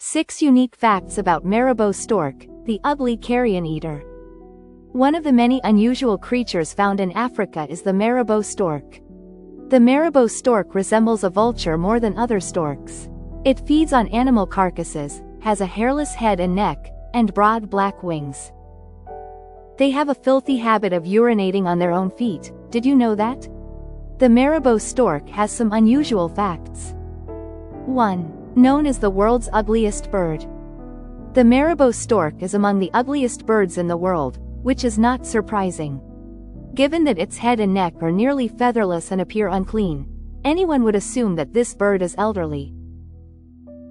6 unique facts about Marabou stork, the ugly carrion eater. One of the many unusual creatures found in Africa is the Marabou stork. The Marabou stork resembles a vulture more than other storks. It feeds on animal carcasses, has a hairless head and neck, and broad black wings. They have a filthy habit of urinating on their own feet. Did you know that? The Marabou stork has some unusual facts. 1. Known as the world's ugliest bird. The Marabou stork is among the ugliest birds in the world, which is not surprising. Given that its head and neck are nearly featherless and appear unclean, anyone would assume that this bird is elderly.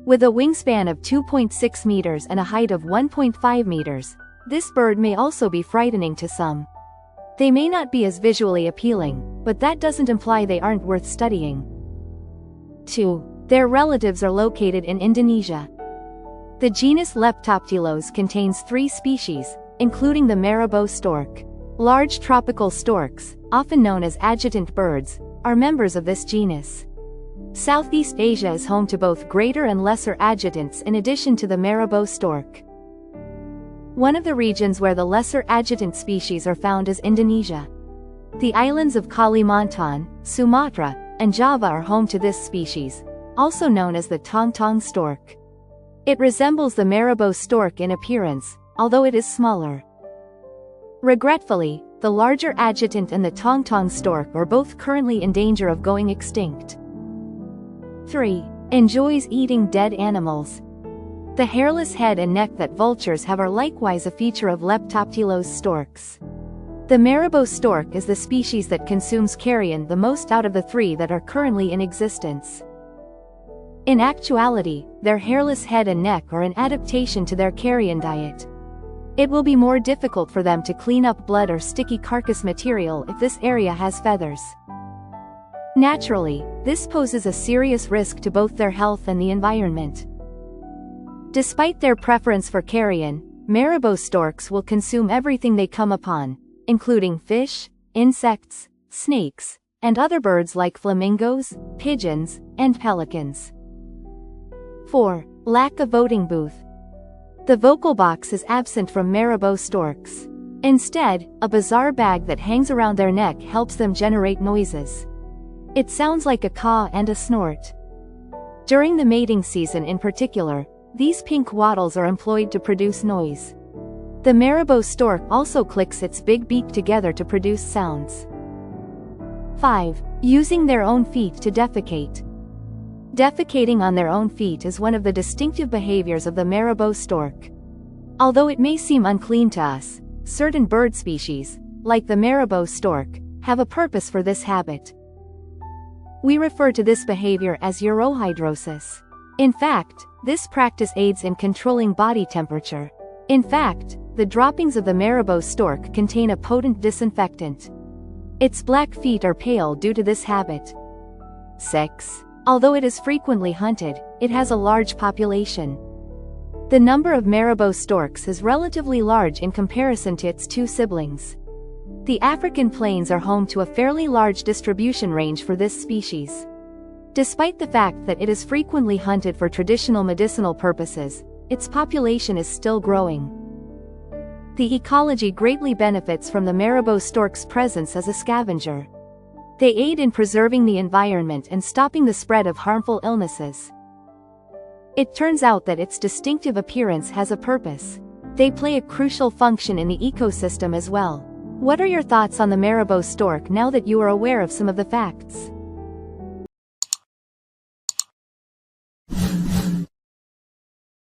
With a wingspan of 2.6 meters and a height of 1.5 meters, this bird may also be frightening to some. They may not be as visually appealing, but that doesn't imply they aren't worth studying. 2. Their relatives are located in Indonesia. The genus Leptoptylos contains 3 species, including the Marabou stork. Large tropical storks, often known as adjutant birds, are members of this genus. Southeast Asia is home to both greater and lesser adjutants in addition to the Marabou stork. One of the regions where the lesser adjutant species are found is Indonesia. The islands of Kalimantan, Sumatra, and Java are home to this species, also known as the tong-tong stork. It resembles the Marabou stork in appearance, although it is smaller. Regretfully, the larger adjutant and the tong-tong stork are both currently in danger of going extinct. 3. Enjoys eating dead animals. The hairless head and neck that vultures have are likewise a feature of Leptoptylos storks. The Marabou stork is the species that consumes carrion the most out of the 3 that are currently in existence. In actuality, their hairless head and neck are an adaptation to their carrion diet. It will be more difficult for them to clean up blood or sticky carcass material if this area has feathers. Naturally, this poses a serious risk to both their health and the environment. Despite their preference for carrion, Marabou storks will consume everything they come upon, including fish, insects, snakes, and other birds like flamingos, pigeons, and pelicans. 4. Lack of voting booth. The vocal box is absent from Marabou storks. Instead, a bizarre bag that hangs around their neck helps them generate noises. It sounds like a caw and a snort. During the mating season in particular, these pink wattles are employed to produce noise. The Marabou stork also clicks its big beak together to produce sounds. 5. Using their own feet to defecate. Defecating on their own feet is one of the distinctive behaviors of the Marabou stork. Although it may seem unclean to us, certain bird species, like the Marabou stork, have a purpose for this habit. We refer to this behavior as urohydrosis. In fact, this practice aids in controlling body temperature. In fact, the droppings of the Marabou stork contain a potent disinfectant. Its black feet are pale due to this habit. 6. Although it is frequently hunted, it has a large population. The number of Marabou storks is relatively large in comparison to its 2 siblings. The African plains are home to a fairly large distribution range for this species. Despite the fact that it is frequently hunted for traditional medicinal purposes, its population is still growing. The ecology greatly benefits from the Marabou stork's presence as a scavenger. They aid in preserving the environment and stopping the spread of harmful illnesses. It turns out that its distinctive appearance has a purpose. They play a crucial function in the ecosystem as well. What are your thoughts on the Marabou stork now that you are aware of some of the facts?